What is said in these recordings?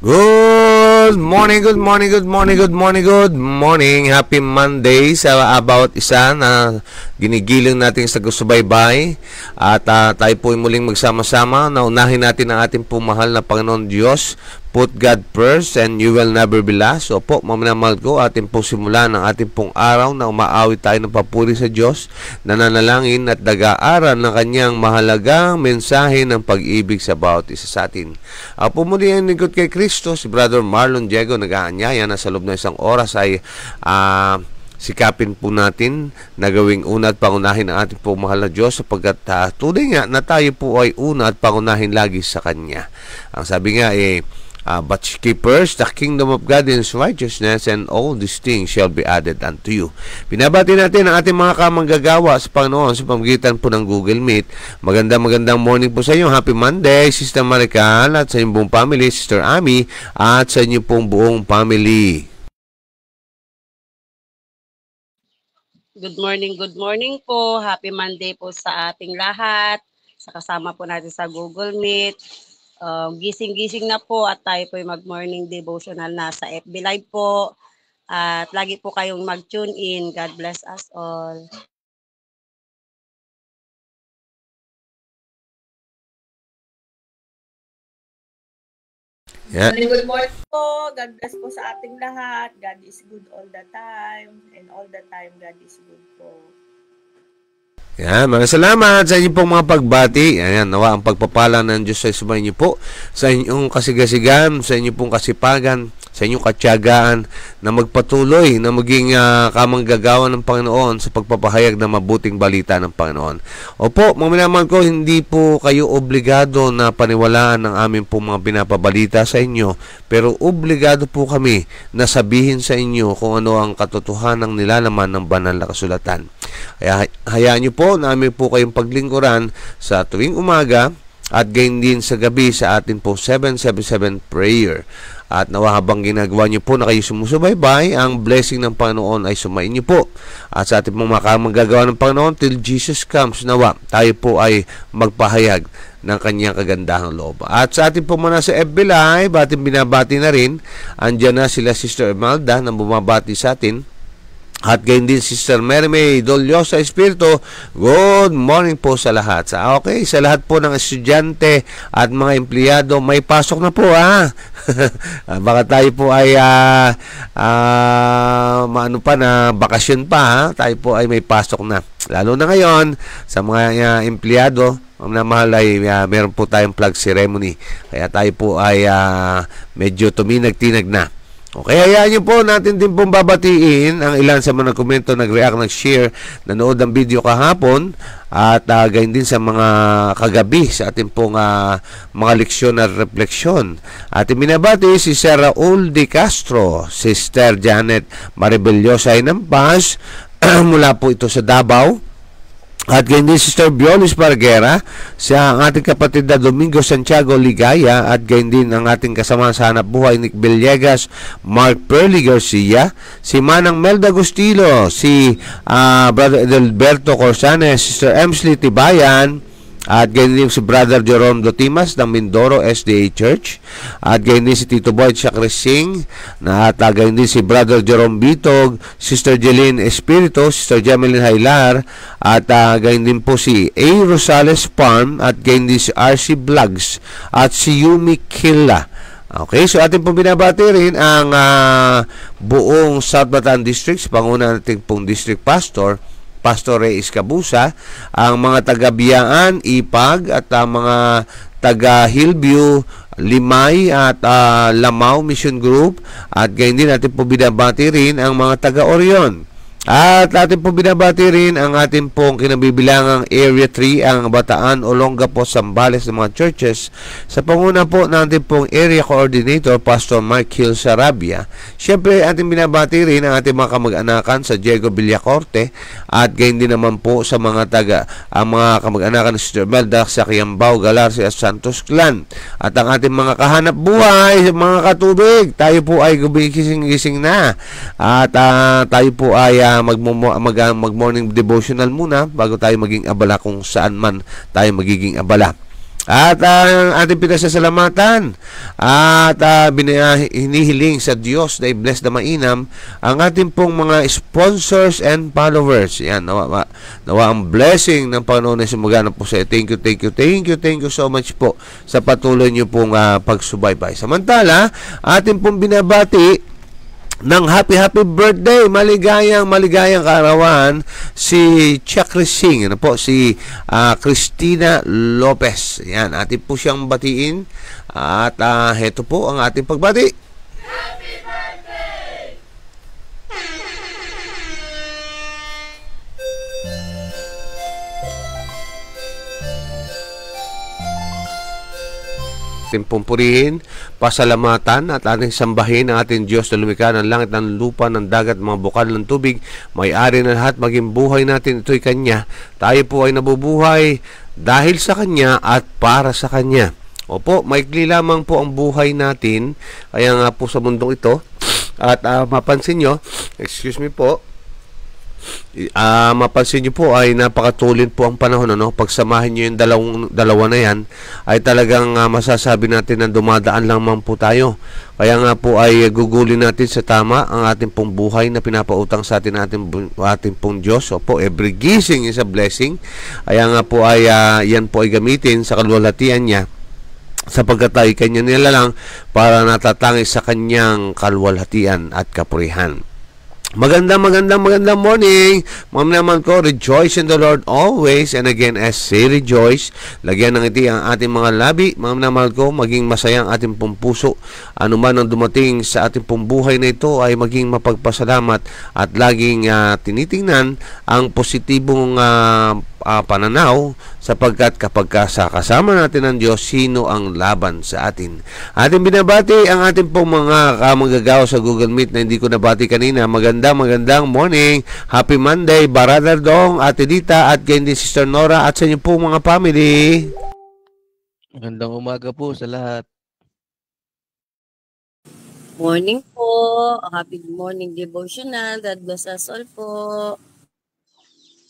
Good morning, good morning, good morning, good morning, good morning. Happy Monday sa about isa na ginigiling natin sa subaybay. At tayo po ay muling magsama-sama. Naunahin natin ang ating pumahal na Panginoon Diyos. Put God first and you will never be last. So po, maminamahal ko, ating pong simulan ng ating pong araw na umaawit tayo ng papuri sa Diyos, nananalangin at nag-aaral ng kanyang mahalagang mensahe ng pag-ibig sa bawat isa sa atin. Pumuli ang lingkod kay Kristo, si Brother Marlon Diego, nag-aanyaya na sa loob ng isang oras ay sikapin po natin na gawing una at pangunahin ang ating pong mahal na Diyos sapagkat tunay nga na tayo po ay una at pangunahin lagi sa Kanya. Ang sabi nga but keep first the kingdom of God and His righteousness, and all these things shall be added unto you. Binabati natin ang ating mga kamanggagawa sa Panginoon sa pamamagitan po ng Google Meet. Magandang morning po sa inyo. Happy Monday, Sister Marical, at sa inyong buong family, Sister Ami, at sa inyong pong buong family. Good morning po. Happy Monday po sa ating lahat. Sa kasama po natin sa Google Meet. Gising-gising na po at tayo po mag-morning devotional na sa FB Live po. At lagi po kayong mag-tune in. God bless us all. Yeah. Good morning po. God bless po sa ating lahat. God is good all the time. And all the time, God is good po. Yan, mga salamat sa inyong pong mga pagbati. Ayan, nawa ang pagpapala ng Diyos ay sumayin niyo po sa inyong kasigasigan, sa inyong pong kasipagan, sa inyong katyagaan na magpatuloy na maging kamanggagawa ng Panginoon sa pagpapahayag ng mabuting balita ng Panginoon. Opo, maminaman ko, hindi po kayo obligado na paniwalaan ng aming pong mga pinapabalita sa inyo, pero obligado po kami na sabihin sa inyo kung ano ang katotohanan ng nilalaman ng banal na kasulatan. Kaya hayaan niyo po na amin po kayong paglingkuran sa tuwing umaga at gayon din sa gabi sa atin po 777 prayer. At nawa habang ginagawa niyo po na kayo sumusubaybay, ang blessing ng Panginoon ay sumain niyo po. At sa ating mga magagawa ng Panginoon till Jesus comes, nawa tayo po ay magpahayag ng kanyang kagandahang loob. At sa ating po muna sa FB Live, ating binabati na rin, andyan na sila Sister Imelda na bumabati sa atin. At gayon din Sister Mary May Doliosa Espiritu. Good morning po sa lahat. Okay, sa lahat po ng estudyante at mga empleyado, may pasok na po baka tayo po ay maano pa na bakasyon pa tayo po ay may pasok na. Lalo na ngayon sa mga empleyado, na mahal ay meron po tayong flag ceremony. Kaya tayo po ay medyo tuminag-tinag na. Okay, hayaan niyo po natin din pong babatiin ang ilan sa mga komento, nag-react, nag-share, nanood ng video kahapon at gayon din sa mga kagabi sa ating pong mga leksyon at refleksyon. At binabati si Sir Raul De Castro, Sister Janet Maribeliosa ng Paz, mula po ito sa Davao. At gayon din Sister Biolis Parguera, sa ating kapatid na Domingo Santiago Ligaya, at gayon din ang ating kasama sa hanap buhay Nick Villegas, Mark Perly Garcia, si Manang Melda Gustilo, si Brother Edelberto Corsanes, Sister Emsley Tibayan, at gayon din si Brother Jerome Dotimas ng Mindoro SDA Church, at gayon din si Tito Boyd Chakrising, at gayon din si Brother Jerome Bitog, Sister Jeline Espiritu, Sister Jameline Haylar, at gayon din po si A. Rosales Farm, at gayon din si RC Vlogs, at si Yumi Killa. Okay, so atin pong binabati rin ang buong South Bataan District, panguna natin pong District Pastor Reyes Cabusa, ang mga taga-Biyaan, Ipag, at mga taga-Hillview, Limay, at Lamao Mission Group, at gayon din natin po binabati rin ang mga taga-Orion. At atin po binabati rin ang ating pong kinabibilangang Area 3, ang Bataan, Olongapo, Zambales ng mga churches, sa panguna po natin pong Area Coordinator, Pastor Mark Hill Sarabia. Siyempre, ating binabati rin ang ating mga kamag-anakan sa Diego Villacorte, at gayon din naman po sa mga mga kamag-anakan ng Sister Melda sa Kiambao, Galarcia at Santos Clan. At ang ating mga kahanap buhay, mga katubig, tayo po ay gumigising-gising na. At tayo po ay mag-morning devotional muna bago tayo maging abala kung saan man tayo magiging abala. At ang ating pinasasalamatan at hinihiling sa Diyos na i-bless na mainam ang ating pong mga sponsors and followers. Yan, nawa ang blessing ng Panginoon na sumagana po sa iyo. Thank you so much po sa patuloy niyo pong pagsubaybay. Samantala, ating pong binabati ng happy birthday, maligayang kaarawan si Chakri Singh, ano po, si Christina Lopez. Yan, atin po siyang batiin at heto po ang ating pagbati. Happy birthday! Ating pumpurihin, pasalamatan at ating sambahin ang ating Diyos na lumikha ng langit, ng lupa, ng dagat, mga bukal ng tubig, may-ari ng lahat, maging buhay natin, ito'y Kanya. Tayo po ay nabubuhay dahil sa Kanya at para sa Kanya. Opo, maikli lamang po ang buhay natin, kaya nga po sa mundong ito, at mapansin nyo, excuse me po, mapansin nyo po ay napakatulin po ang panahon, ano? Pagsamahin nyo yung dalawa na yan, ay talagang masasabi natin na dumadaan lang man po tayo. Kaya nga po ay gugulin natin sa tama ang ating pong buhay na pinapautang sa atin ating pong Diyos. Opo, every gising is a blessing. Kaya nga po ay yan po ay gamitin sa kalwalhatian niya, sapagkat ay kanya nilalang para natatangi sa kanyang kalwalhatian at kapurihan. Magandang morning. Ma'am naman ko, rejoice in the Lord always. And again, as say rejoice, lagyan ng ngiti ang ating mga labi. Ma'am naman ko, maging masaya ang ating pong puso. Ano man ang dumating sa ating pong buhay na ito ay maging mapagpasalamat at laging tinitingnan ang positibong pananaw, sapagkat kapag kasama natin ang Diyos, sino ang laban sa atin? Ating binabati ang ating pong mga kamanggagawa sa Google Meet na hindi ko nabati kanina. Magandang morning, happy Monday, Brother Dong, Ate Dita, at ganyan din Sister Nora, at sa inyo pong mga family. Magandang umaga po sa lahat. Morning po. Happy morning devotional. God bless us all po.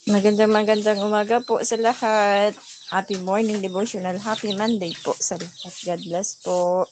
Magandang umaga po sa lahat. Happy morning devotional. Happy Monday po sa lahat. God bless po.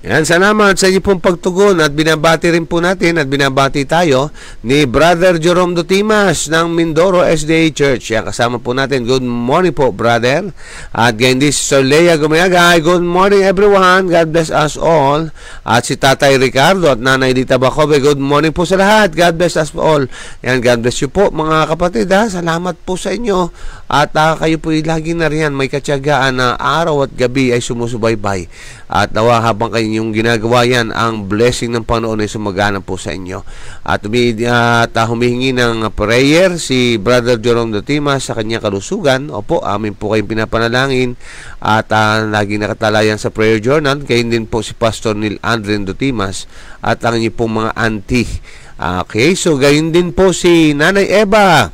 Yan, salamat sa inyo pong pagtugon at binabati rin po natin at binabati tayo ni Brother Jerome Dotimas ng Mindoro SDA Church. Yan, kasama po natin. Good morning po, brother. At ganyan din si Sir Lea Gumayagay. Good morning everyone. God bless us all. At si Tatay Ricardo at Nanay Dita Bacobe. Good morning po sa lahat. God bless us all. Yan, God bless you po mga kapatid. Salamat po sa inyo. At kayo po lagi na riyan may katyagaan na araw at gabi ay sumusubaybay. At nawa habang kayo yung ginagawa yan, ang blessing ng Panginoon ay sumagana po sa inyo. At humihingi ng prayer si Brother Jerome Dotimas sa kanyang kalusugan. Opo, amin po kayong pinapanalangin. At lagi nakatalayan sa prayer journal. Kayo din po si Pastor Neil Andren Dotimas at ang inyo pong mga auntie. Okay, so gayon din po si Nanay Eva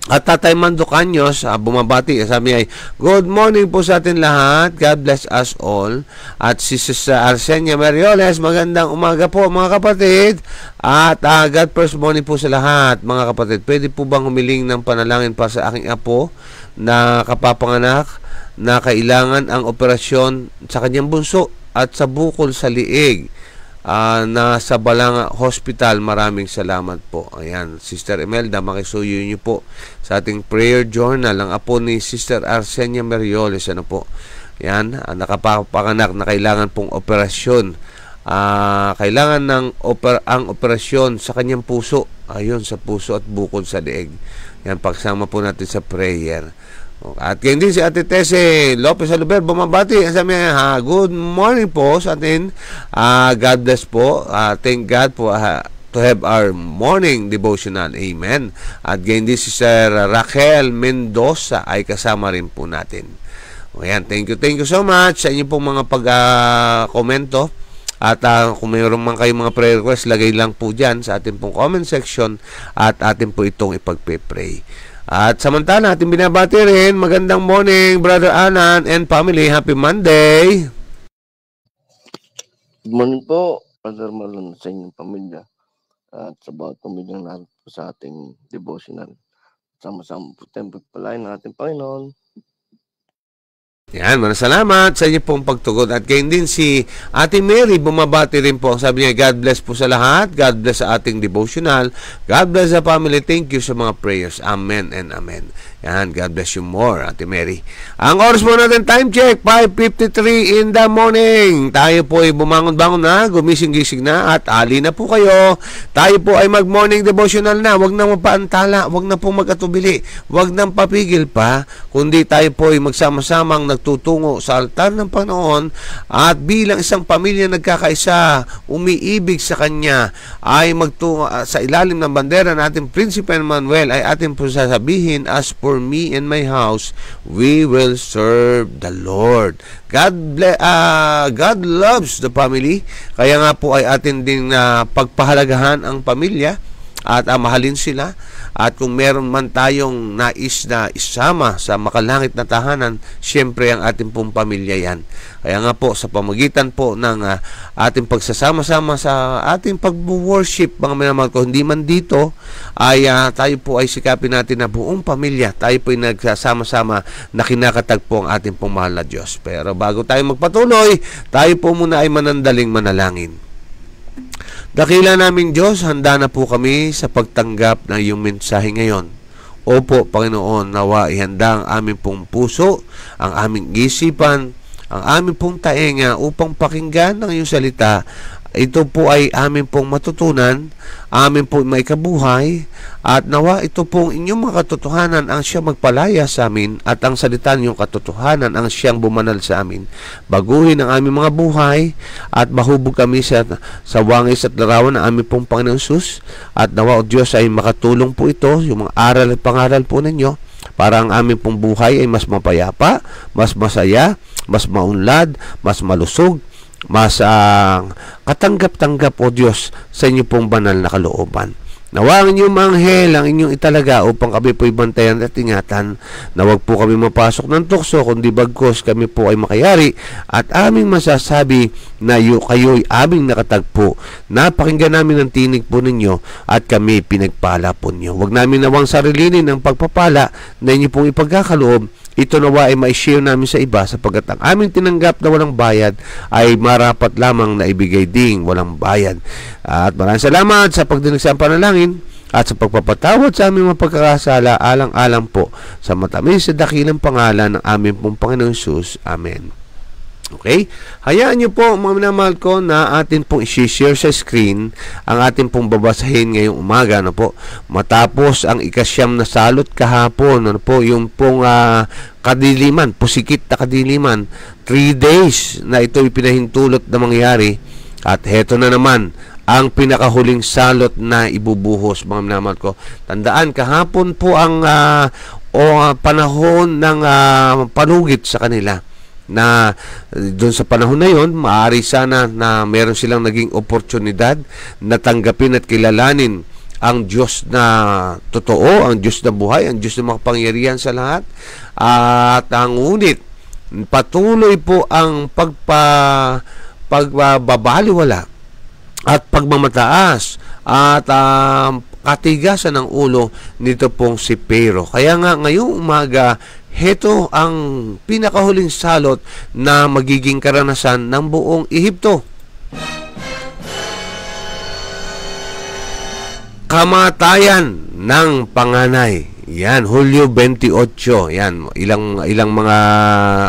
at Tatay Mando Caños, bumabati. Sabi ay, good morning po sa atin lahat. God bless us all. At si Sister Arsenia Marioles, magandang umaga po mga kapatid. At God first morning po sa lahat mga kapatid. Pwede po bang humiling ng panalangin para sa aking apo na kapapanganak na kailangan ang operasyon sa kanyang bunso at sa bukol sa liig? Na sa Balanga Hospital. Maraming salamat po. Ayan, Sister Imelda, makisuyo niyo po sa ating prayer journal ang apo ni Sister Arsenia Merioles. Ano po? Yan, nakapapanganak na kailangan pong operasyon. Kailangan ng ang operasyon sa kanyang puso. Ayun, sa puso at bukod sa leeg. Yan, pagsama po natin sa prayer. At ganyan din si Ate Tese Lopez Aluber, bumabati. Sabi niya, good morning po sa atin. God bless po. Thank God po to have our morning devotional. Amen. At ganyan din si Sir Raquel Mendoza ay kasama rin po natin. Ayan, thank you so much sa inyo pong mga pag-komento. At kung mayroon man kayong mga prayer request, lagay lang po dyan sa ating pong comment section at atin po itong ipagpe-pray. At samantala, ating binabati rin, magandang morning, Brother Anan and family. Happy Monday! Good morning po, Brother Marlon, sa inyong pamilya at sa bawat pamilyang naroon po sa ating devotional. Sama-sama po tayong pagpalain ng ating Panginoon. Yan, maraming salamat sa inyo pong pagtugon. At gayon din si Ate Mary, bumabati rin po. Ang sabi niya, God bless po sa lahat. God bless sa ating devotional. God bless the family. Thank you sa mga prayers. Amen and amen. Yan, God bless you more, Ate Mary. Ang oras po natin, time check, 5:53 in the morning. Tayo po ay bumangon-bangon na, gumising-gising na, at ali na po kayo. Tayo po ay mag-morning devotional na. Huwag na mapaantala, huwag na po mag-atubili, huwag nang papigil pa, kundi tayo po ay magsama-samang nagtutungo sa altar ng Panginoon at bilang isang pamilya nagkakaisa, umiibig sa Kanya, ay magtungo sa ilalim ng bandera natin Prinsipe Emmanuel, ay atin po sasabihin, as for me and my house, we will serve the Lord. God loves the family, kaya nga po ay atin din pagpahalagahan ang pamilya at mahalin sila. At kung meron man tayong nais na isama sa makalangit na tahanan, siyempre ang ating pong pamilya yan. Kaya nga po, sa pamagitan po ng ating pagsasama-sama sa ating pag-worship, mga minamahal ko, hindi man dito, ay tayo po ay sikapin natin na buong pamilya, tayo po ay nagsasama-sama na kinakatagpo ang ating pong mahal na Diyos. Pero bago tayo magpatuloy, tayo po muna ay manandaling manalangin. Dakila namin Diyos, handa na po kami sa pagtanggap ng iyong mensahe ngayon. Opo, Panginoon, nawa ihanda ang aming pong puso, ang aming isipan, ang aming pong taenga upang pakinggan ng iyong salita. Ito po ay amin pong matutunan, amin pong maikabuhay, at nawa ito pong inyong mga katotohanan ang siyang magpalaya sa amin, at ang salita niyong katotohanan ang siyang bumanal sa amin. Baguhin ang aming mga buhay, at mahubog kami sa wangis at larawan ng aming pong Panginoon Sus, at nawa o Diyos ay makatulong po ito, yung mga aral at pangaral po ninyo, para ang aming pong buhay ay mas mapayapa, mas masaya, mas maunlad, mas malusog, mas katanggap-tanggap o Diyos sa inyo pong banal na kalooban. Nawa ang inyong manghel ang inyong italaga upang kami po'y bantayan at ingatan, na wag po kami mapasok ng tukso, kundi bagkos kami po ay makayari at aming masasabi na kayo'y aming nakatagpo. Napakinggan namin ang tinig po ninyo at kami pinagpala po ninyo. Wag namin nawang sarilinin ang pagpapala na inyo pong ipagkakaloob. Ito nawa ay ma-share namin sa iba, sapagkat ang aming tinanggap na walang bayad ay marapat lamang na ibigay ding walang bayad. At maraming salamat sa pagdinig sa panalangin at sa pagpapatawad sa aming mga pagkakasala, alang-alang po sa matamis sa dakilang pangalan ng aming pong Panginoon Jesus. Amen. Okay? Hayaan niyo po, mga minamahal ko, na atin pong i-share sa screen ang atin pong babasahin ngayong umaga, ano po, matapos ang ikasyam na salot kahapon, ano po, yung pong kadiliman, pusikit na kadiliman, 3 days na ito pinahintulot na mangyari, at heto na naman ang pinakahuling salot na ibubuhos, mga minamahal ko. Tandaan, kahapon po ang panahon ng panugit sa kanila, na doon sa panahon na yon, maaari sana na meron silang naging oportunidad na tanggapin at kilalanin ang Diyos na totoo, ang Diyos na buhay, ang Diyos na makapangyarihan sa lahat. At ang ngunit, patuloy po ang pagbabaliwala at pagmamataas at katigasan ng ulo nito pong si Pero. Kaya nga ngayong umaga, heto ang pinakahuling salot na magiging karanasan ng buong Ehipto. Kamatayan ng panganay. Yan, Hulyo 28. Yan, ilang mga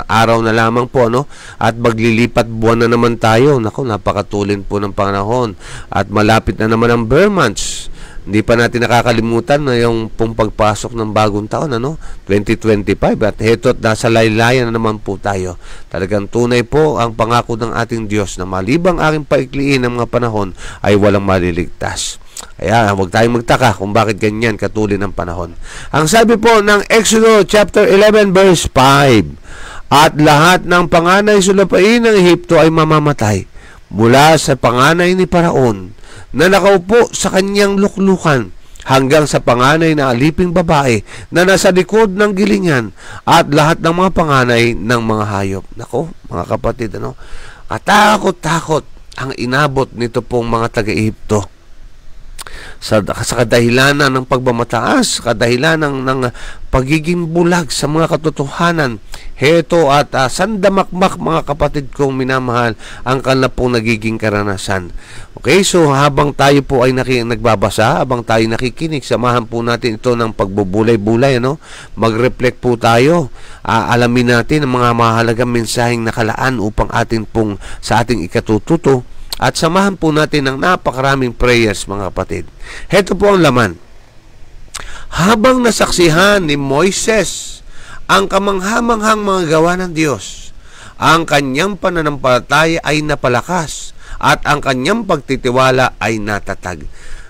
araw na lamang po, no? At maglilipat buwan na naman tayo. Naku, napakatulin po ng panahon. At malapit na naman ang bare months. Hindi pa natin nakakalimutan na yung pong pagpasok ng bagong taon, 2025. At heto, nasa laylayan na naman po tayo. Talagang tunay po ang pangako ng ating Diyos na malibang aking paikliin ng mga panahon ay walang maliligtas. Kaya huwag tayong magtaka kung bakit ganyan katulin ng panahon. Ang sabi po ng Exodus chapter 11 verse 5, at lahat ng panganay sulapain ng Ehipto ay mamamatay, mula sa panganay ni Paraon na nakaupo sa kanyang luklukan hanggang sa panganay na aliping babae na nasa likod ng gilingan, at lahat ng mga panganay ng mga hayop. Nako, mga kapatid, katakot-takot ang inabot nito pong mga taga-Ehipto. sa kadahilanan ng pagmamataas, kadahilanan ng pagiging bulag sa mga katotohanan. Heto at sandamakmak mga kapatid kong minamahal ang kanila pong nagiging karanasan. Okay, so habang tayo po ay nagbabasa, habang tayo nakikinig, samahan po natin ito ng pagbubulay-bulay, ano? Mag-reflect po tayo. Alamin natin ang mga mahalagang mensaheng nakalaan upang sa ating ikatututo. At samahan po natin ng napakaraming prayers, mga kapatid. Heto po ang laman. Habang nasaksihan ni Moises ang kamanghamanghang mga gawa ng Diyos, ang kanyang pananampalataya ay napalakas at ang kanyang pagtitiwala ay natatag.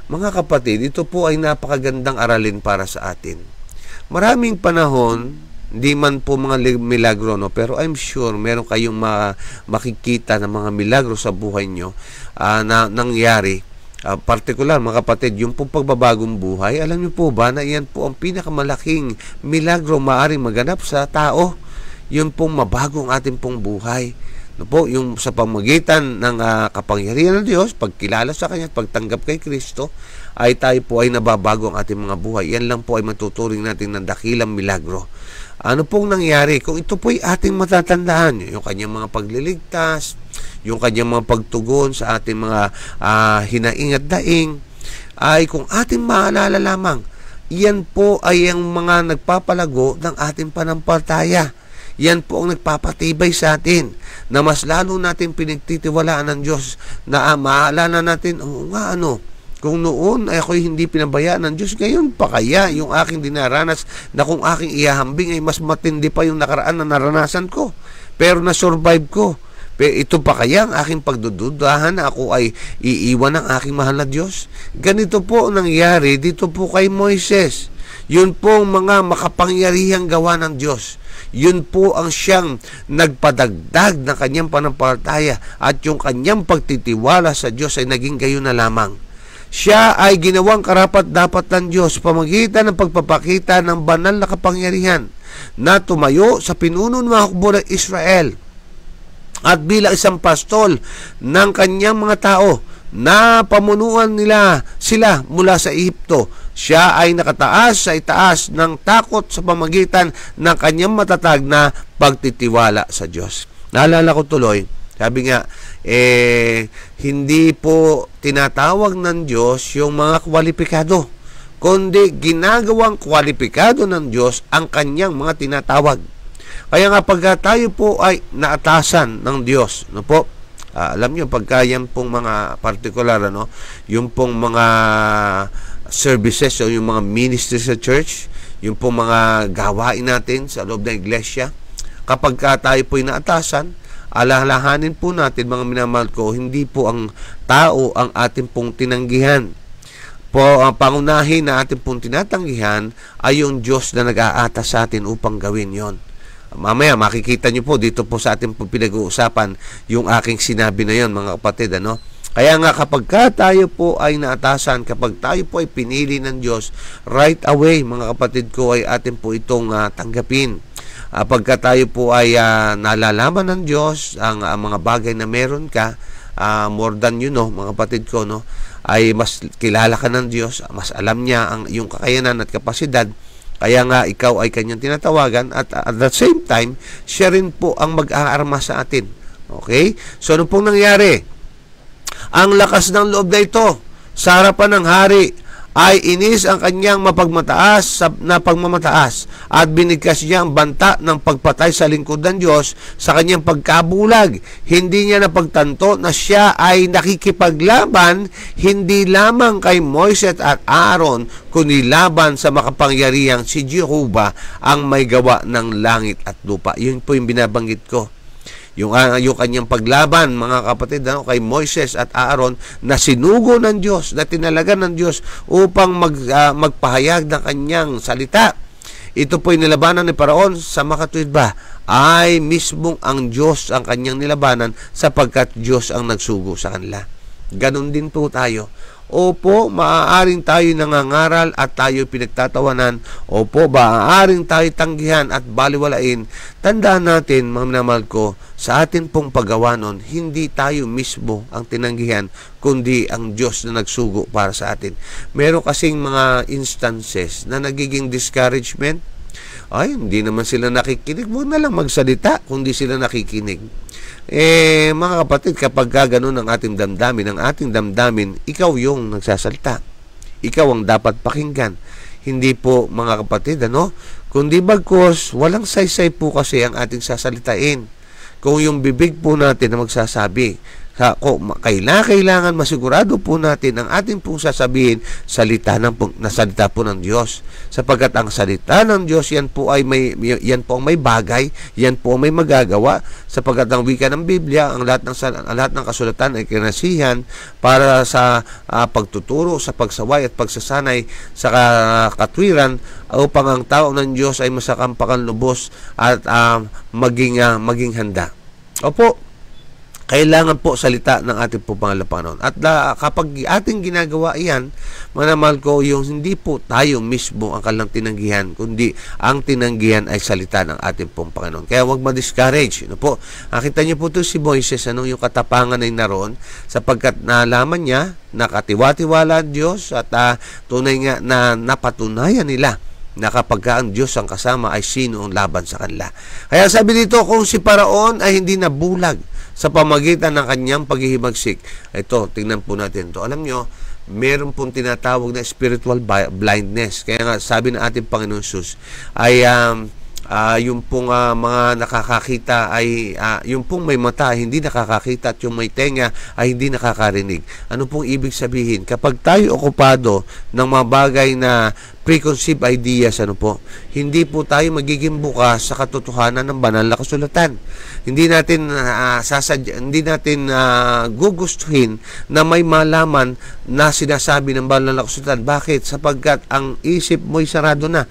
Mga kapatid, ito po ay napakagandang aralin para sa atin. Maraming panahon, hindi man po mga milagro, no? Pero I'm sure meron kayong makikita ng mga milagro sa buhay nyo na nangyari. Partikular, mga kapatid, yung pong pagbabagong buhay, alam niyo po ba na iyan po ang pinakamalaking milagro maaaring maganap sa tao? Yun pong mabago ang ating pong buhay. No po, yung sa pamagitan ng kapangyarihan ng Diyos, pagkilala sa Kanya, pagtanggap kay Kristo, ay tayo po ay nababago ang ating mga buhay. Yan lang po ay matuturing natin ng dakilang milagro. Ano pong nangyari? Kung ito po ay ating matatandaan, yung kanyang mga pagliligtas, yung kanyang mga pagtugon sa ating mga hinaing at daing, ay kung ating maalala lamang, yan po ay ang mga nagpapalago ng ating panampalataya. Yan po ang nagpapatibay sa atin na mas lalo natin pinagtitiwalaan ng Diyos na maalala natin, kung noon ay ako'y hindi pinabayaan ng Diyos, ngayon pa kaya yung aking dinaranas na kung aking ihahambing ay mas matindi pa yung nakaraan na naranasan ko. Pero na-survive ko. Pero ito pa kaya ang aking pagdududahan na ako ay iiwan ng aking mahal na Diyos? Ganito po nangyari dito po kay Moises. Yun po ang mga makapangyarihang gawa ng Diyos. Yun po ang siyang nagpadagdag ng kanyang panampalataya at yung kanyang pagtitiwala sa Diyos ay naging gayon na lamang. Siya ay ginawang karapat-dapat ng Diyos pamagitan ng pagpapakita ng banal na kapangyarihan na tumayo sa pinuno ng mga hukbo ng Israel at bilang isang pastol ng kanyang mga tao na pamunuan nila sila mula sa Ehipto. Siya ay nakataas sa itaas ng takot sa pamagitan ng kanyang matatag na pagtitiwala sa Diyos. Naalala ko tuloy, sabi nga, hindi po tinatawag ng Diyos yung mga kwalipikado, kundi ginagawang kwalipikado ng Diyos ang kanyang mga tinatawag. Kaya nga pagka tayo po ay naatasan ng Diyos, no po, alam nyo, pagka yan pong mga particular, yung pong mga services o yung mga ministries sa church, yung pong mga gawain natin sa loob ng iglesia, kapag tayo po ay naatasan, alalahanin po natin, mga minamahal ko, hindi po ang tao ang ating pong tinanggihan. Ang pangunahin na ating pong tinatanggihan ay yung Diyos na nag-aatas sa atin upang gawin yon. Mamaya makikita nyo po dito po sa ating pong pinag-uusapan yung aking sinabi na yon, mga kapatid. Kaya nga kapag tayo po ay naatasan, kapag tayo po ay pinili ng Diyos, right away, mga kapatid ko, ay atin po itong tanggapin. Pagka tayo po ay nalalaman ng Diyos ang mga bagay na meron ka, more than mga kapatid ko, ay mas kilala ka ng Diyos, mas alam niya ang iyong kakayanan at kapasidad, kaya nga ikaw ay kanyang tinatawagan at at the same time, siya rin po ang mag-aarma sa atin. Okay? So, ano pong nangyari? Ang lakas ng loob na ito sa harapan ng hari ay inis ang kanyang mapagmataas na pagmamataas at binigkas niya ang banta ng pagpatay sa lingkod ng Diyos sa kanyang pagkabulag. Hindi niya napagtanto na siya ay nakikipaglaban hindi lamang kay Moises at Aaron, kundi laban sa makapangyarihang si Jehovah ang may gawa ng langit at lupa. Yun po yung binabanggit ko. Yung kanyang paglaban, mga kapatid, kay Moises at Aaron, na sinugo ng Diyos, na tinalagan ng Diyos upang magpahayag ng kanyang salita. Ito po'y nilabanan ni Paraon sa makatuwid ba? Ay mismong ang Diyos ang kanyang nilabanan sapagkat Diyos ang nagsugo sa kanila. Ganon din po tayo. Opo, maaaring tayo nangangaral at tayo pinagtatawanan. Opo, maaaring tayo tanggihan at baliwalain. Tandaan natin, mga minamahal ko, sa atin pong paggawa nun, hindi tayo mismo ang tinanggihan, kundi ang Diyos na nagsugo para sa atin. Meron kasing mga instances na nagiging discouragement. Ay, hindi naman sila nakikinig. Huwag na lang magsalita kung di sila nakikinig. Mga kapatid, kapag gano'n ang ating damdamin, ikaw yung nagsasalta. Ikaw ang dapat pakinggan. Hindi po, mga kapatid, kundi bagkos, walang saysay po kasi ang ating sasalitain. Kung yung bibig po natin na magsasabi, kailangan masigurado po natin ang ating pong sasabihin salita po ng Diyos, sapagkat ang salita ng Diyos yan po ang may bagay, yan po ang may magagawa, sapagkat ang wika ng Biblia, ang lahat ng kasulatan ay kinasihan para sa pagtuturo, sa pagsaway at pagsasanay sa katwiran, upang ang tao ng Diyos ay masakampakan lubos at maging handa. Opo, kailangan po salita ng ating po pangalapanon. At kapag ating ginagawa iyan, mga mahal ko, yung hindi po tayo mismo ang kanilang tinanggihan, kundi ang tinanggihan ay salita ng ating pong Panginoon. Kaya huwag ma-discourage. Nakita niyo po ito si Moises, yung katapangan ay naroon, sapagkat nalaman niya, nakatiwa-tiwala ang Diyos, at tunay nga na napatunayan nila na kapag ang Diyos ang kasama ay sino ang laban sa kanila. Kaya sabi dito, kung si Paraon ay hindi nabulag sa pamagitan ng kanyang paghihimagsik, ito, tingnan po natin ito. Alam nyo, meron pong tinatawag na spiritual blindness. Kaya nga, sabi ng ating Panginoon Jesus, ay yung pong mga nakakakita ay yung pong may mata ay hindi nakakakita at yung may tenga ay hindi nakakarinig. Ano pong ibig sabihin? Kapag tayo okupado ng mga bagay na preconceived ideas, hindi po tayo magiging bukas sa katotohanan ng banal na kasulatan. Hindi natin gugustuhin na may malaman na sinasabi ng banal na kasulatan. Bakit? Sapagkat ang isip mo'y sarado na.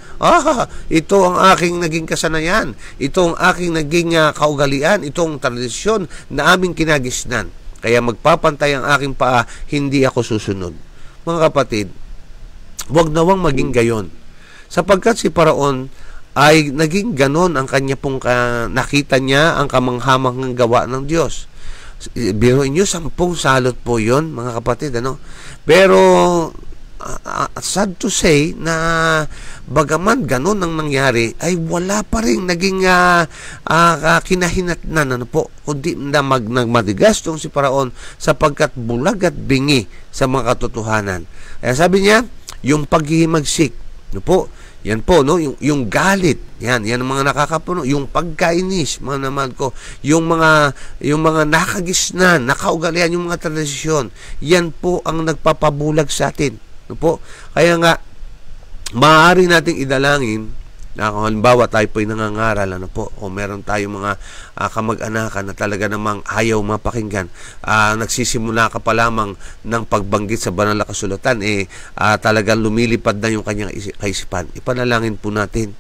Ito ang aking naging kasanayan. Ito ang aking naging kaugalian. Ito ang tradisyon na aming kinagisnan. Kaya magpapantay ang aking paa, hindi ako susunod. Mga kapatid, huwag nawang maging gayon. Sapagkat si Paraon ay naging ganon ang kanya pong nakita niya ang kamanghamanghang gawa ng Diyos. Biruin niyo, 10 salot po yun, mga kapatid. Pero sad to say na bagaman ganon ang nangyari, ay wala pa rin naging kinahinatnan, kundi na nagmatigas tong si Paraon sapagkat bulag at bingi sa mga katotohanan. Kaya sabi niya, yung paghihimagsik, yan po, yung galit, yan ang mga nakakapuno, yung pagkainis, mga naman ko, yung mga nakagisnan, nakaugalian, yung mga tradisyon, yan po ang nagpapabulag sa atin. Kaya nga, maaari nating idalangin na kung halimbawa tayo po'y nangangaral, o meron tayong mga kamag-anakan na talaga namang ayaw mapakinggan, nagsisimula ka pa lamang ng pagbanggit sa banal na kasulatan, talagang lumilipad na yung kanyang kaisipan. Ipanalangin po natin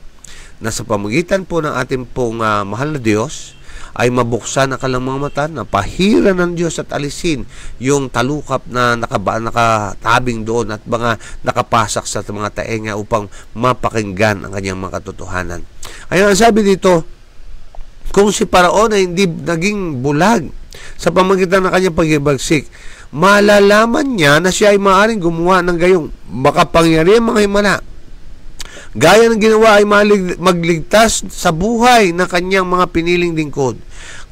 na sa pamagitan po ng ating pong mahal na Diyos, ay mabuksan ang kanilang mga mata, na pahira ng Diyos at alisin yung talukap na nakatabing doon at mga nakapasak sa mga taenga upang mapakinggan ang kanyang mga katotohanan. Kaya sabi dito, kung si Paraon ay hindi naging bulag sa pamagitan ng kanyang paghibagsik, malalaman niya na siya ay maaaring gumawa ng gayong makapangyarihan mga himala. Gaya ng ginawa ay magligtas sa buhay ng kanyang mga piniling lingkod.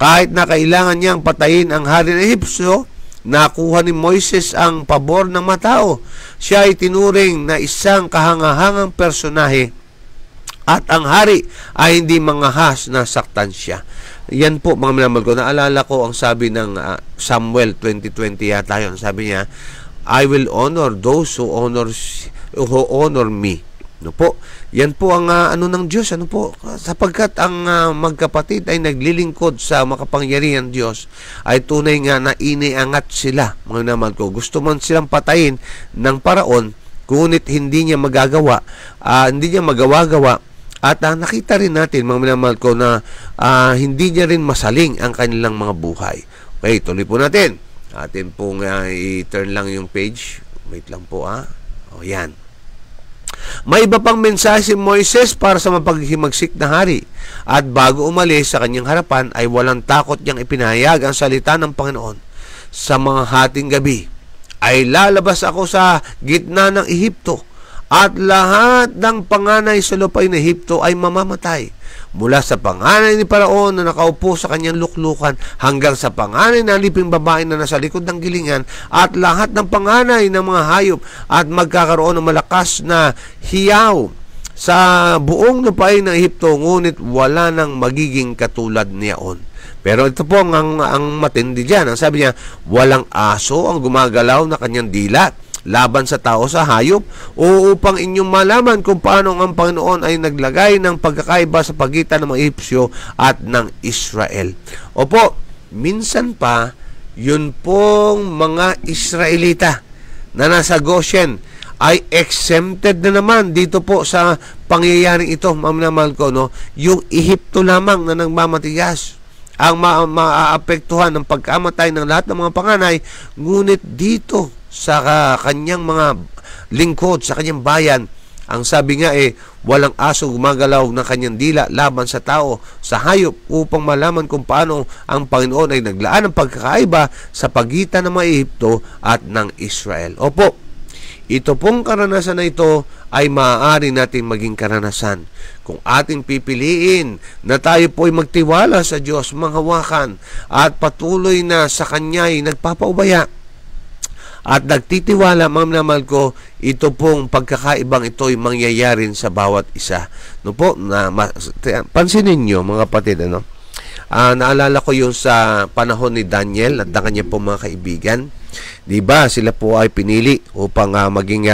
Kahit na kailangan niyang patayin ang hari ng Ehipsyo, nakuha ni Moises ang pabor ng mga tao. Siya ay tinuring na isang kahangahangang personahe at ang hari ay hindi mangahas na saktan siya. Yan po, mga minamahal ko. Naalala ko ang sabi ng Samuel 20:20 yata yun. Sabi niya, I will honor those who honor me. Yan po ang ng Diyos, sapagkat ang magkapatid ay naglilingkod sa makapangyarihan Diyos, ay tunay nga na iniangat sila, mga naman ko. Gusto man silang patayin ng Paraon, ngunit hindi niya magawa. At nakita rin natin, mga minamahal ko, na hindi niya rin masaling ang kanilang mga buhay. Okay, tuloy po natin. Atin pong i-turn lang yung page. Wait lang po O yan. May iba pang mensahe si Moises para sa mapaghimagsik na hari. At bago umalis sa kanyang harapan ay walang takot niyang ipinahayag ang salita ng Panginoon. Sa mga hating gabi ay lalabas ako sa gitna ng Ehipto at lahat ng panganay sa lupain ng Ehipto ay mamamatay. Mula sa panganay ni Paraon na nakaupo sa kanyang luklukan hanggang sa panganay na liping babae na nasa likod ng gilingan at lahat ng panganay ng mga hayop at magkakaroon ng malakas na hiyaw sa buong lupain ng Ehipto, ngunit wala nang magiging katulad niyaon. Pero ito po ang matindi dyan. Ang sabi niya, walang aso ang gumagalaw na kanyang dila laban sa tao sa hayop, o upang inyong malaman kung paano ang Panginoon ay naglagay ng pagkakaiba sa pagitan ng mga Ehipsyo at ng Israel. Opo, minsan pa, yun pong mga Israelita na nasa Goshen ay exempted na naman dito po sa pangyayaring ito, mamamahal ko, no? Yung Ehipto lamang na nagmamatigas ang maaapektuhan ng pagkamatay ng lahat ng mga panganay, ngunit dito sa kanyang mga lingkod, sa kanyang bayan, ang sabi nga walang aso gumagalaw ng kanyang dila laban sa tao, sa hayop, upang malaman kung paano ang Panginoon ay naglaan ng pagkakaiba sa pagitan ng mga Ehipto at ng Israel. Opo, ito pong karanasan na ito ay maaari natin maging karanasan kung ating pipiliin na tayo po ay magtiwala sa Diyos, manghawakan at patuloy na sa Kanya ay nagpapaubaya at nagtitiwala. Mamamahal ko, ito pong pagkakaibang ito ay mangyayari sa bawat isa. No po, pansinin nyo mga kapatid, naalala ko yung sa panahon ni Daniel at ng kanya po mga kaibigan. Diba, sila po ay pinili upang maging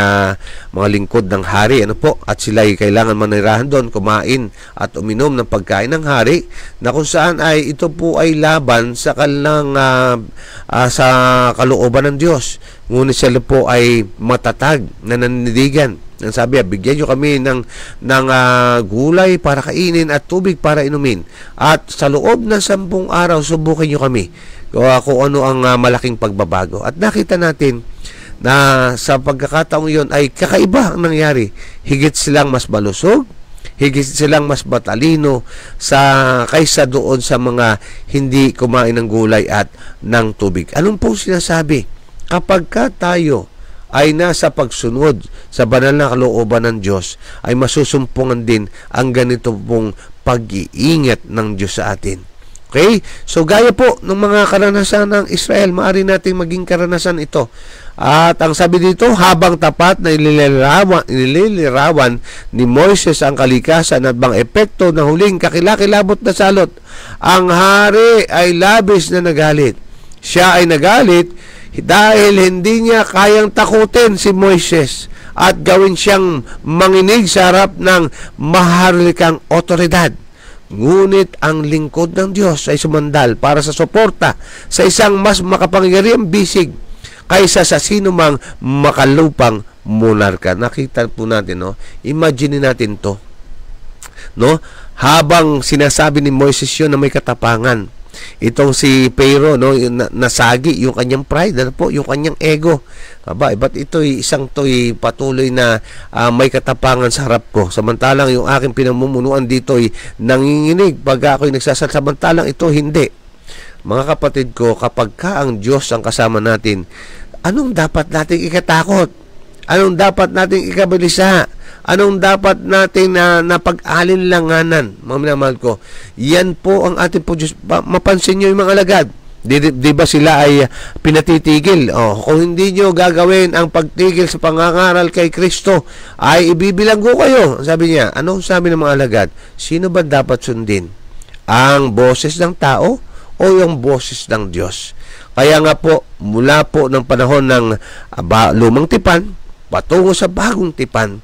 mga lingkod ng hari, at sila ay kailangan manirahan doon, kumain at uminom ng pagkain ng hari, na kung saan ay ito po ay laban sa kanilang sa kalooban ng Diyos. Ngunit sila po ay matatag na nanindigan. Ang sabi, bigyan nyo kami ng gulay para kainin at tubig para inumin, at sa loob ng 10 araw subukin nyo kami kung ano ang malaking pagbabago. At nakita natin na sa pagkakataong yun ay kakaiba ang nangyari. Higit silang mas malusog, higit silang mas matalino kaysa doon sa mga hindi kumain ng gulay at ng tubig. Anong pong sinasabi? Kapag tayo ay nasa pagsunod sa banal na kalooban ng Diyos, ay masusumpungan din ang ganito pong pag-iingat ng Diyos sa atin. Okay? So, gaya po ng mga karanasan ng Israel, maaari nating maging karanasan ito. At ang sabi dito, habang tapat na inililirawan ni Moises ang kalikasan at bang epekto na huling kakilakilabot na salot, ang hari ay labis na nagalit. Siya ay nagalit dahil hindi niya kayang takutin si Moises at gawin siyang manginig sa harap ng maharlikang otoridad. Ngunit ang lingkod ng Diyos ay sumandal para sa suporta sa isang mas makapangyarihang bisig kaysa sa sinumang makalupang monarka. Nakita po natin, imagine natin to. Habang sinasabi ni Moises yun na may katapangan, itong si Pharaoh, nasagi yung kanyang pride, yung kanyang ego. Ba't isang patuloy na may katapangan sa harap ko, samantalang yung aking pinamumunuan dito ay nanginginig pag ako'y nagsasalita, samantalang ito hindi. Mga kapatid ko, kapag ang Diyos ang kasama natin, anong dapat nating ikatakot? Anong dapat nating ikabalisa? Anong dapat natin na pag-alinlanganan? Mga minamahal ko, yan po ang ating po Diyos. Mapansin nyo yung mga alagad. Di ba sila ay pinatitigil? Kung hindi nyo gagawin ang pagtigil sa pangangaral kay Kristo, ay ibibilanggo kayo. Sabi niya, anong sabi ng mga alagad? Sino ba dapat sundin? Ang boses ng tao o yung boses ng Diyos? Kaya nga po, mula po ng panahon ng lumang tipan, patungo sa bagong tipan,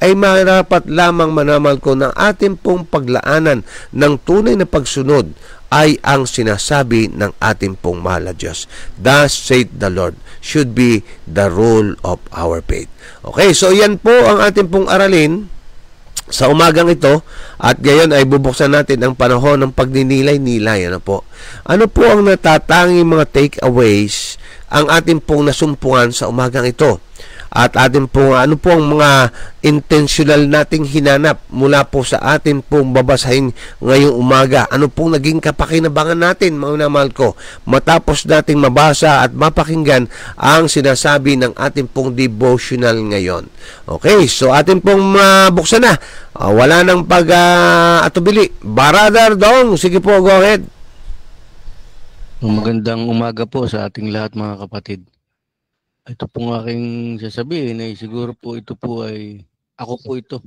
ay marapat lamang manamal ko ng ating pong paglaanan ng tunay na pagsunod ay ang sinasabi ng ating pong mahal na Diyos. Thus saith the Lord should be the rule of our faith. Okay, so yan po ang ating pong aralin sa umagang ito, at ngayon ay bubuksan natin ang panahon ng pagninilay-nilay. Ano po ang natatanging mga takeaways ang ating pong nasumpungan sa umagang ito. At atin pong ano po ang mga intentional nating hinanap mula po sa atin pong babasahin ngayong umaga. Ano pong naging kapakinabangan natin, mga minamahal ko, matapos nating mabasa at mapakinggan ang sinasabi ng ating pong devotional ngayon. Okay, so atin pong buksan na. Wala nang pag-atubili. Brother Dong, sige po, go ahead. Magandang umaga po sa ating lahat, mga kapatid. Ito pong aking sasabihin ay siguro po ito po ay ako po ito.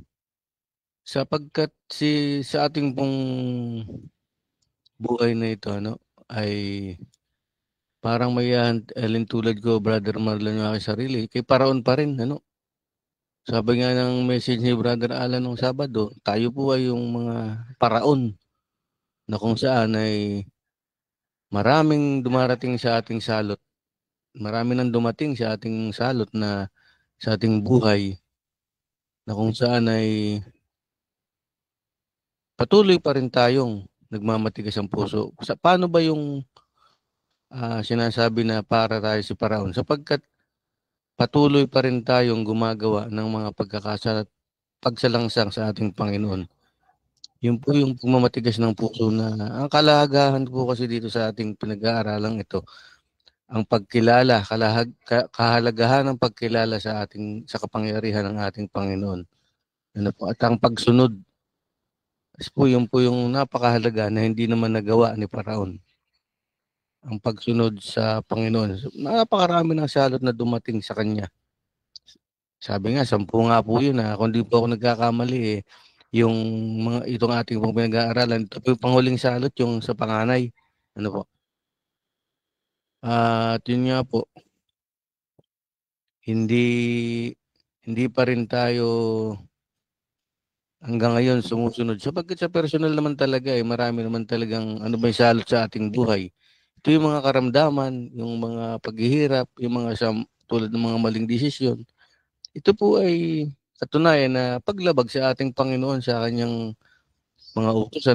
Sapagkat sa ating pong buhay na ito ay parang may alin tulad ko, Brother Marlon, yung aking sarili, kay paraon pa rin. Sabi nga ng message ni Brother Alan nung Sabado, tayo po ay yung mga paraon na kung saan ay maraming dumarating sa ating salot. Marami nang dumating sa ating salot na sa ating buhay na kung saan ay patuloy pa rin tayong nagmamatigas ang puso. Paano ba yung sinasabi na para tayo si paraon? Sapagkat patuloy pa rin tayong gumagawa ng mga pagsalangsang sa ating Panginoon. Yun po yung pagmamatigas ng puso na ang kalagahan po kasi dito sa ating pinag-aaralang ito. Ang pagkilala, kahalagahan ng pagkilala sa kapangyarihan ng ating Panginoon. At ang pagsunod. Yun po yung napakahalaga na hindi naman nagawa ni Paraon. Ang pagsunod sa Panginoon. Napakarami ng salot na dumating sa kanya. Sabi nga, 10 nga po yun. Kung di po ako nagkakamali, yung itong ating pong pinag-aaralan, ito po yung panghuling salot, yung sa panganay. Ano po? At yun nga po, hindi pa rin tayo hanggang ngayon sumusunod. Sapagkat sa personal naman talaga, marami naman talagang ano ba yung salot sa ating buhay. Ito yung mga karamdaman, yung mga paghihirap, yung mga tulad ng mga maling desisyon. Ito po ay katunayan na paglabag sa ating Panginoon sa kanyang mga utos,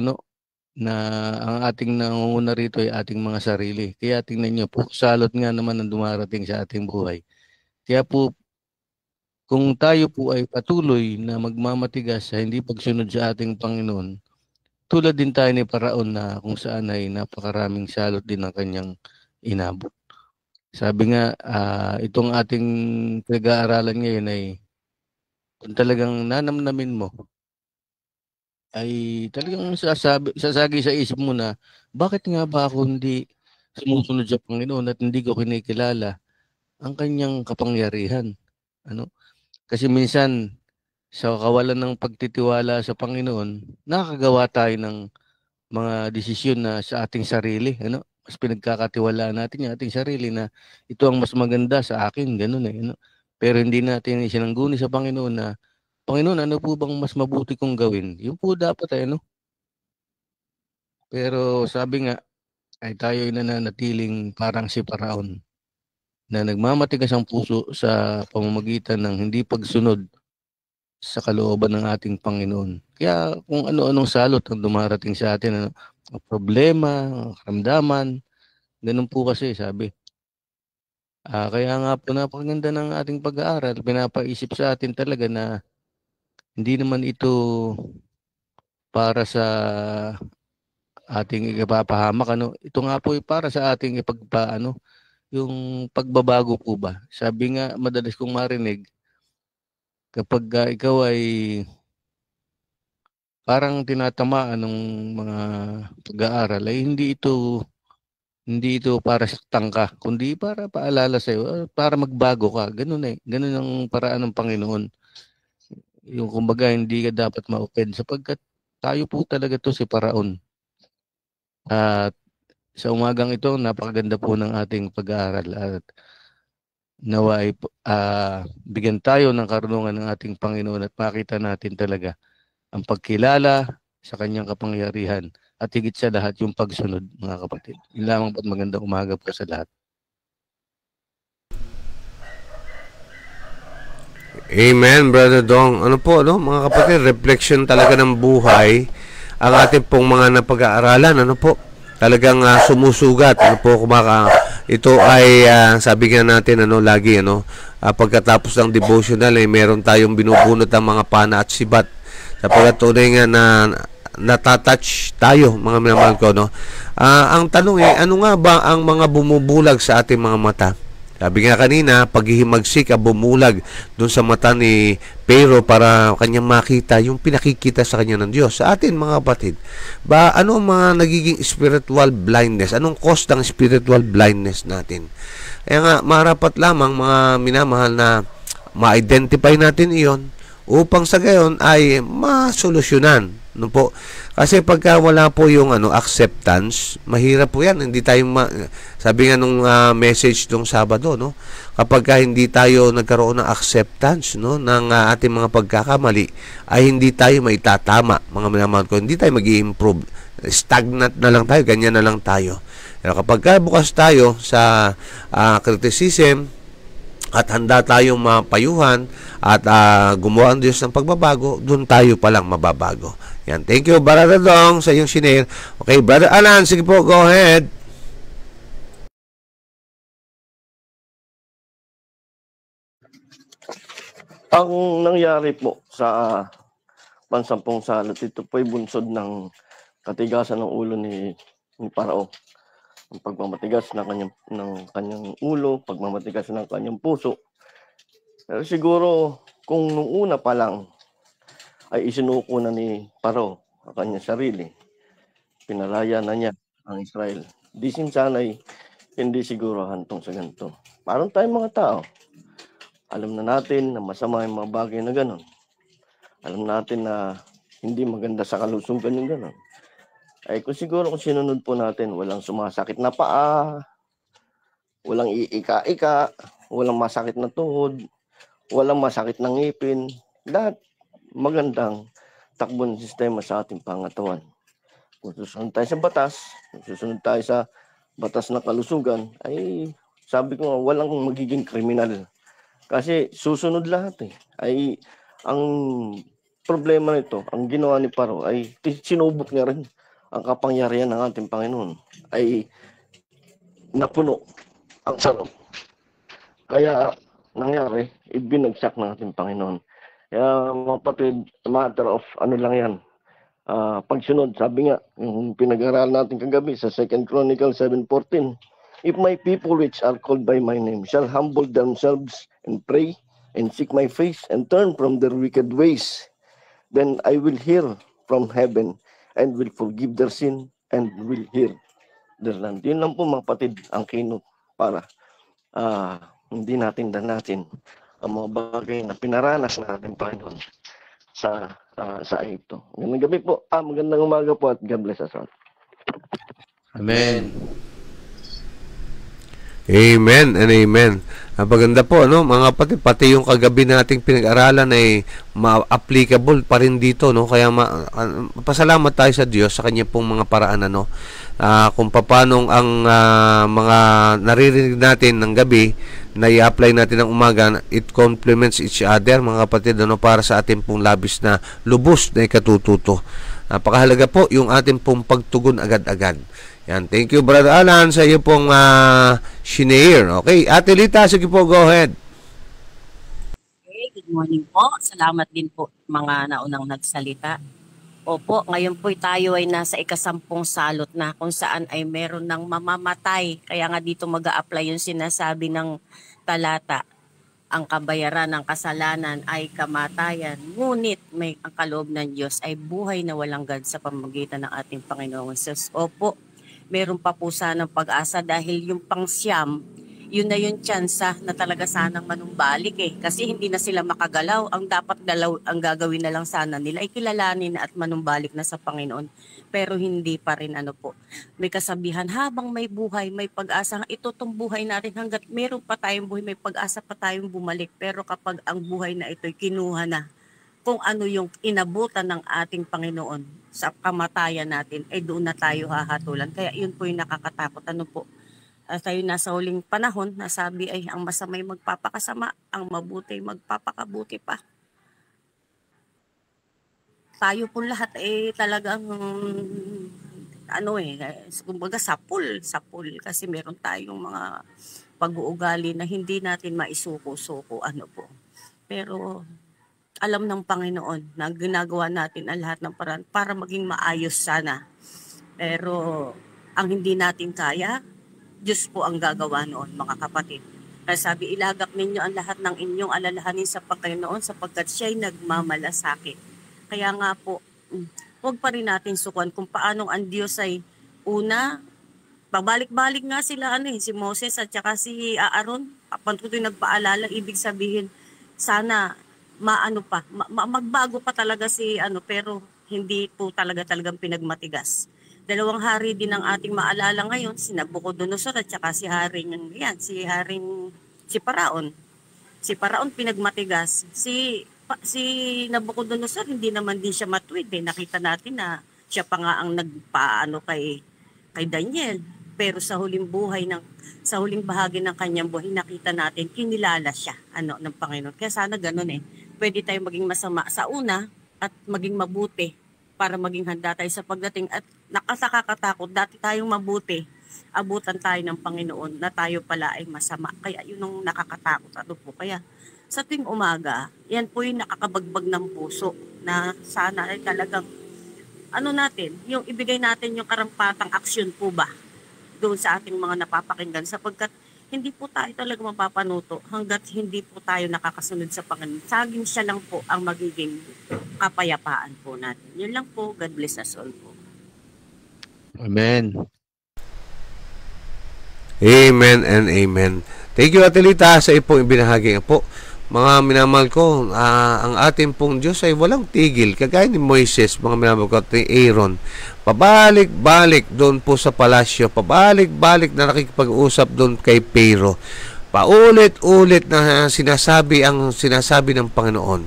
na ang ating nangunguna rito ay ating mga sarili. Kaya tingnan nyo po, salot nga naman ang dumarating sa ating buhay. Kaya po, kung tayo po ay patuloy na magmamatigas sa hindi pagsunod sa ating Panginoon, tulad din tayo ni Paraon na kung saan ay napakaraming salot din ang kanyang inabot. Sabi nga, itong ating pinag-aaralan ngayon ay kung talagang nanamnamin mo, ay talagang sasagi sa isip mo na, bakit nga ba ako hindi sumusunod sa Panginoon at hindi ko kinikilala ang kanyang kapangyarihan? Kasi minsan, sa kawalan ng pagtitiwala sa Panginoon, nakakagawa tayo ng mga desisyon na sa ating sarili. Mas pinagkakatiwalaan natin yung ating sarili na ito ang mas maganda sa akin, ganun . Pero hindi natin isinangguni sa Panginoon na, Panginoon, ano po bang mas mabuti kong gawin? Yun po dapat Pero sabi nga, ay tayo ay nananatiling parang si Paraon na nagmamatigas ang puso sa pamamagitan ng hindi pagsunod sa kalooban ng ating Panginoon. Kaya kung ano-anong salot ang dumarating sa atin, problema, karamdaman, ganun po kasi sabi. Kaya nga po napakaganda ng ating pag-aaral, pinapaisip sa atin talaga na hindi naman ito para sa ating ipapahamak. Ito nga po ay para sa ating yung pagbabago po ba. Sabi nga, madalas kong marinig, kapag ikaw ay parang tinatamaan ng mga pag-aaral, ay hindi ito para saktan ka, kundi para paalala sa'yo, para magbago ka. Ganun ang paraan ng Panginoon. Yung kumbaga hindi ka dapat ma-offend sapagkat tayo po talaga to si Paraon. At sa umagang ito, napakaganda po ng ating pag-aaral at nawa ay bigyan tayo ng karunungan ng ating Panginoon at makita natin talaga ang pagkilala sa kanyang kapangyarihan at higit sa lahat yung pagsunod, mga kapatid. Yun lamang po at magandang umaga po sa lahat. Amen, Brother Dong. Mga kapatid, reflection talaga ng buhay ang ating pong mga napag-aaralan. Talagang sumusugat. ito ay sabi nga natin lagi pagkatapos ng devotional ay meron tayong binubunot ang mga pana at sibat. Sapagkat tunay nga na natatouch tayo, mga minamahal ko, ang tanong ano nga ba ang mga bumubulag sa ating mga mata? Sabi nga kanina, paghihimagsik bumulag doon sa mata ni Pero para kanyang makita yung pinakikita sa kanya ng Diyos. Sa atin mga kapatid, ano ang mga nagiging spiritual blindness? Anong cause ng spiritual blindness natin? Kaya nga, marapat lamang mga minamahal na ma-identify natin iyon upang sa gayon ay masolusyonan. Po? Kasi pagka wala po yung acceptance, mahirap po yan. Hindi tayo sabi nga nung message nung Sabado, kapag hindi tayo nagkaroon ng acceptance ng ating mga pagkakamali, ay hindi tayo maitatama, mga minamahal ko. Hindi tayo mag-i-improve. Stagnant na lang tayo, ganyan na lang tayo. Pero kapag bukas tayo sa criticism, at handa tayong mapayuhan at gumawa ang Diyos ng pagbabago, doon tayo palang mababago. Yan. Thank you, Brother Dong, sa iyong sinare. Okay, Brother Alan, sige po, go ahead. Ang nangyari po sa pansampung salot, ito po ay bunsod ng katigasan ng ulo ni Parao. Ang pagmamatigas ng kanyang ulo, pagmamatigas ng kanyang puso. Pero siguro, kung nung una pa lang, ay isinuko na ni Parao ang kanyang sarili, pinalaya na niya ang Israel. Di sana'y hindi siguro hantong sa ganito. Parang tayong mga tao, alam na natin na masama yung mga bagay na gano'n. Alam natin na hindi maganda sa kalusugan yung gano'n. Ay kung siguro kung sinunod po natin, walang sumasakit na paa, walang iika-ika, walang masakit na tuhod, walang masakit na ngipin, lahat magandang takbo ng sistema sa ating pangatawan. Kung susunod tayo sa batas, kung susunod tayo sa batas ng kalusugan, ay sabi ko nga, walang magiging kriminal. Kasi susunod lahat Ay ang problema nito, ang ginawa ni Parao ay sinubok niya rin ang kapangyarihan ng ating Panginoon ay napuno ang sarap. Kaya nangyari, ibinagsak ng ating Panginoon. Kaya mga kapatid, matter of lang yan. Pagsunod, sabi nga, yung pinag-aral natin kagabi sa 2 Chronicles 7:14, if my people which are called by my name shall humble themselves and pray and seek my face and turn from their wicked ways, then I will hear from heaven and will forgive their sin and will heal their land. Yun lang po mga kapatid ang kinot para hindi natin danatin ang mga bagay na pinaranas na ating Panginoon sa ito. Magandang gabi po. Magandang umaga po at God bless us all. Amen. Amen and amen. Maganda po, mga pati yung kagabi nating pinag-aralan ay ma-applicable pa rin dito, Kaya pasalamat tayo sa Diyos sa kanya pong mga paraan, kung paano ang mga naririnig natin ng gabi na i-apply natin ng umaga, it complements each other, mga kapatid, para sa ating pong labis na lubos na ikatututo. Napakahalaga po yung ating pong pagtugon agad-agad. Yan, thank you Brother Alan sa iyo pong shinare. Okay, Ate Lita, sige po, go ahead. Okay, good morning po. Salamat din po mga naunang nagsalita. Opo, ngayon po tayo ay nasa ikasampung salot na kung saan ay meron ng mamamatay. Kaya nga dito mag-a-apply yung sinasabi ng talata. Ang kabayaran ng kasalanan ay kamatayan. Ngunit ang kaloob ng Diyos ay buhay na walang hanggan sa pamamagitan ng ating Panginoong Hesus. Opo, meron pa po sanang pag-asa dahil yung pangsyam, yun na yung tsansa na talaga sanang manumbalik Kasi hindi na sila makagalaw. Ang dapat ang gagawin na lang sana nila ay kilalanin at manumbalik na sa Panginoon. Pero hindi pa rin May kasabihan, habang may buhay, may pag-asa. Ito tong buhay natin hanggat meron pa tayong buhay, may pag-asa pa tayong bumalik. Pero kapag ang buhay na ito'y kinuha na, kung ano yung inabutan ng ating Panginoon sa kamatayan natin, ay doon na tayo hahatulan. Kaya yun po yung nakakatakot. Tayo nasa huling panahon, nasabi ay ang masamay magpapakasama, ang mabuti magpapakabuti pa. Tayo po lahat talagang kumbaga sapul kasi meron tayong mga pag-uugali na hindi natin maisuko-suko po. Pero alam ng Panginoon na ginagawa natin ang lahat ng paraan para maging maayos sana. Pero ang hindi natin kaya, Diyos po ang gagawa noon, mga kapatid. Kaya sabi, ilagak ninyo ang lahat ng inyong alalahanin sa Panginoon sapagkat siya'y nagmamalasakit. Kaya nga po, huwag pa rin natin sukuan kung paanong ang Diyos ay una, pabalik-balik nga sila si Moses at saka si Aaron. Patuloy nagpaalala, ibig sabihin, sana magbago pa talaga pero hindi po talagang pinagmatigas. 2 hari din ang ating maalala ngayon, si Nabucodonosor at saka si Paraon. Si Paraon pinagmatigas. Si Nabucodonosor hindi naman din siya matuwid. Nakita natin na siya pa nga ang nagpaano kay Daniel. Pero sa huling bahagi ng kanyang buhay, nakita natin kinilala siya ng Panginoon. Kaya sana ganun pwede tayo maging masama sa una at maging mabuti para maging handa tayo sa pagdating. At nakakatakot, dati tayong mabuti, abutan tayo ng Panginoon na tayo pala ay masama. Kaya yun ang nakakatakot. Kaya sa tuwing umaga, yan po yung nakakabagbag ng puso na sana ay talagang yung ibigay natin yung karampatang aksyon po ba doon sa ating mga napapakinggan sapagkat hindi po tayo talaga mapapanuto hanggat hindi po tayo nakakasunod sa Panginoon. Saging siya lang po ang magiging kapayapaan po natin. Yun lang po. God bless us all po. Amen. Amen and amen. Thank you, Atelita, sa ipong ibinahagi po. Mga minamahal ko, ang ating pong Diyos ay walang tigil. Kagaya ni Moises, mga minamahal ko, ni Aaron. Pabalik-balik doon po sa palasyo. Pabalik-balik na nakikipag-usap doon kay Pharaoh. Paulit-ulit na sinasabi ng Panginoon.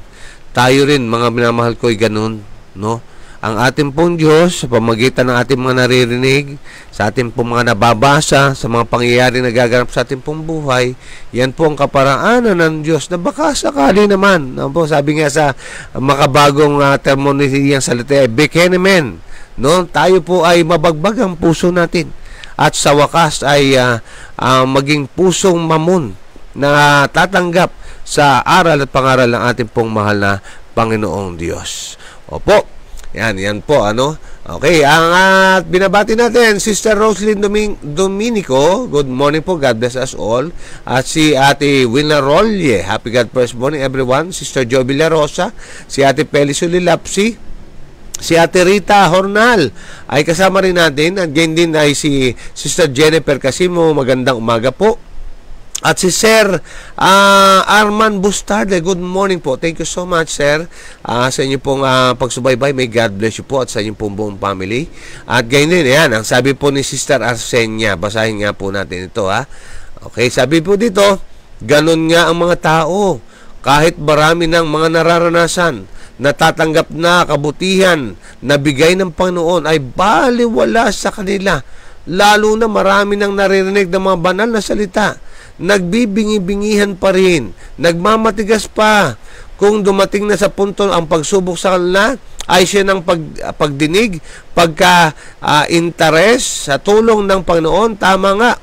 Tayo rin, mga minamahal ko, ay ganun, no? Ang ating pong Diyos, sa pamagitan ng ating mga naririnig, sa ating pong mga nababasa, sa mga pangyayari na gaganap sa ating pong buhay, yan po ang kaparaanan ng Diyos na baka sakali naman. Sabi nga sa makabagong terminology ng salita, Bekenemen, no? Tayo po ay mabagbag ang puso natin. At sa wakas ay maging pusong mamon na tatanggap sa aral at pangaral ng ating pong mahal na Panginoong Diyos. Opo. Yan po, Okay, ang binabati natin, Sister Roslyn Dominico, good morning po, God bless us all. At si Ate Wilna Rolye, happy God bless morning everyone. Sister Jo Villarosa, si Ate Peli Sulilapsi, si Ate Rita Hornal, ay kasama rin natin. At ganyan din ay si Sister Jennifer Casimo, magandang umaga po. At si Sir Arman Bustarde, good morning po. Thank you so much, Sir, sa inyo pong pagsubaybay. May God bless you po at sa inyong pong buong family. At ganyan din, ang sabi po ni Sister Arsenia, basahin nga po natin ito, Okay, sabi po dito, ganun nga ang mga tao. Kahit marami ng mga nararanasan, natatanggap na kabutihan na bigay ng Panginoon ay baliwala sa kanila. Lalo na marami ng naririnig ng mga banal na salita. Nagbibingi-bingihan pa rin, nagmamatigas pa. Kung dumating na sa punto ang pagsubok sa kanila, ay siya ng pagdinig, pagka-interes sa tulong ng Panginoon. Tama nga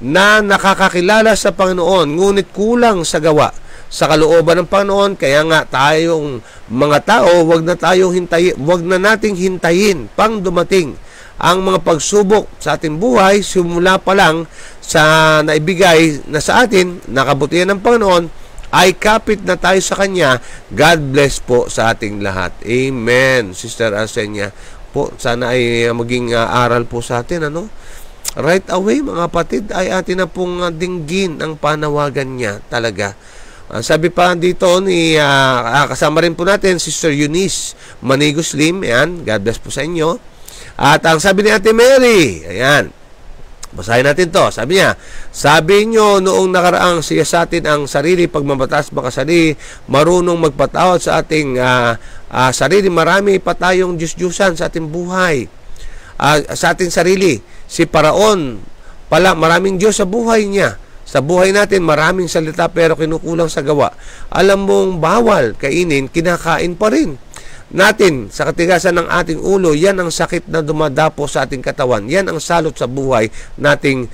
na nakakakilala sa Panginoon, ngunit kulang sa gawa sa kalooban ng Panginoon. Kaya nga tayong mga tao, wag na nating hintayin pang dumating ang mga pagsubok sa ating buhay. Simula pa lang sa naibigay na sa atin, nakabutihan ng Panginoon, ay kapit na tayo sa Kanya. God bless po sa ating lahat. Amen. Sister Arsenia po, sana ay maging aral po sa atin, right away, mga kapatid, ay atin na pong dinggin ang panawagan niya talaga. Sabi pa dito ni kasama rin po natin Sister Eunice Manigos Lim. Ayan, God bless po sa inyo. At ang sabi ni Ate Mary, ayan, basahin natin to. Sabi niya, sabi nyo noong nakaraang siyasatin ang sarili, pagmamatas makasali, marunong magpatawad sa ating sarili. Marami pa tayong Diyos-Diyusan sa ating buhay, sa ating sarili. Si Paraon pala, maraming Diyos sa buhay niya. Sa buhay natin, maraming salita pero kinukulang sa gawa. Alam mong bawal kainin, kinakain pa rin. natin, sa katigasan ng ating ulo, yan ang sakit na dumadapo sa ating katawan. Yan ang salot sa buhay nating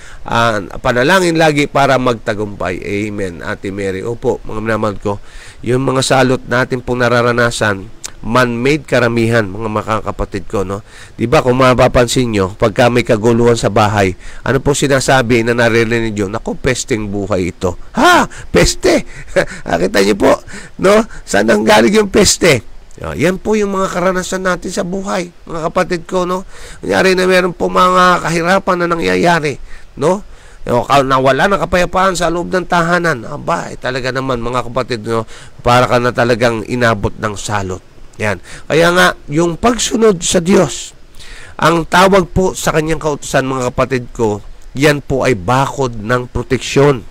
panalangin lagi para magtagumpay. Amen, Ate Mary. Opo, mga minamahal ko, yung mga salot natin pong nararanasan, man-made karamihan, mga makakapatid ko, no? Diba, kung mapapansin nyo, pagka may kaguluhan sa bahay, ano po sinasabi na naririnig nyo? Naku, pesteng buhay ito. Ha? Peste? Kita nyo po, no? Saan ang galing yung peste? Yan po yung mga karanasan natin sa buhay, mga kapatid ko, no? Kunyari na meron po mga kahirapan na nangyayari, no? Nawala ng kapayapaan sa loob ng tahanan. Aba, talaga naman, mga kapatid, no? Para ka na talagang inabot ng salot. Yan. Kaya nga, yung pagsunod sa Diyos, ang tawag po sa kanyang kautusan, mga kapatid ko, yan po ay bakod ng proteksyon.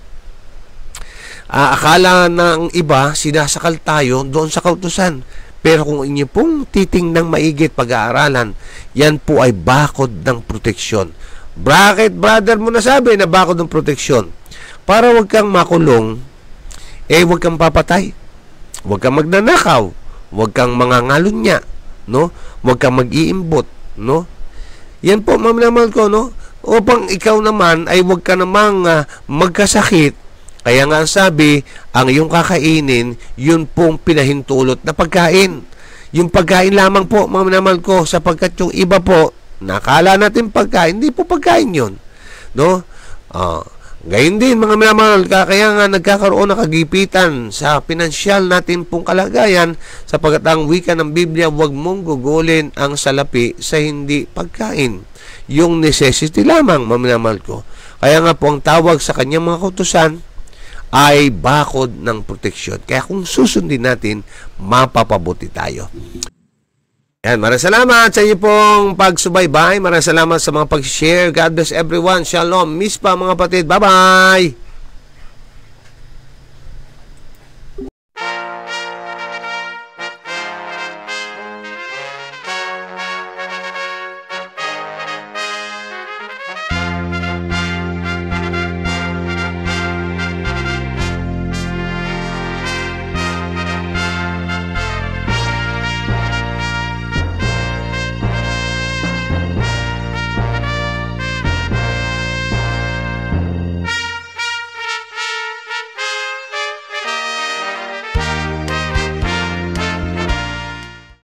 Akala ng iba, sinasakal tayo doon sa kautusan. Pero kung inyo pong titingnang maigit pag-aaralan, yan po ay bakod ng proteksyon. Bakit, brother, mo nasabi na bakod ng proteksyon? Para wag kang makulong, wag kang papatay, wag kang magnanakaw, wag kang mangangalunya, no? Wag kang mag-iimbot, no? Yan po, mamalamal ko, no? Upang ikaw naman ay wag ka namang magkasakit. Kaya nga ang sabi, ang iyong kakainin, yun pong pinahintulot na pagkain. Yung pagkain lamang po, mga minamahal ko, sapagkat yung iba po, nakala natin pagkain, hindi po pagkain yun. No? Gayon din, mga minamahal, kaya nga nagkakaroon ng kagipitan sa pinansyal natin pong kalagayan, sapagkat ang wika ng Biblia, huwag mong gugulin ang salapi sa hindi pagkain. Yung necessity lamang, mga minamahal ko. Kaya nga po ang tawag sa kanyang mga kautusan, ay bakod ng proteksyon. Kaya kung susundin natin, mapapabuti tayo. Yan, maraming salamat sa inyo pong pagsubaybay. Maraming salamat sa mga pag-share. God bless everyone. Shalom. Miss pa, mga kapatid. Bye-bye!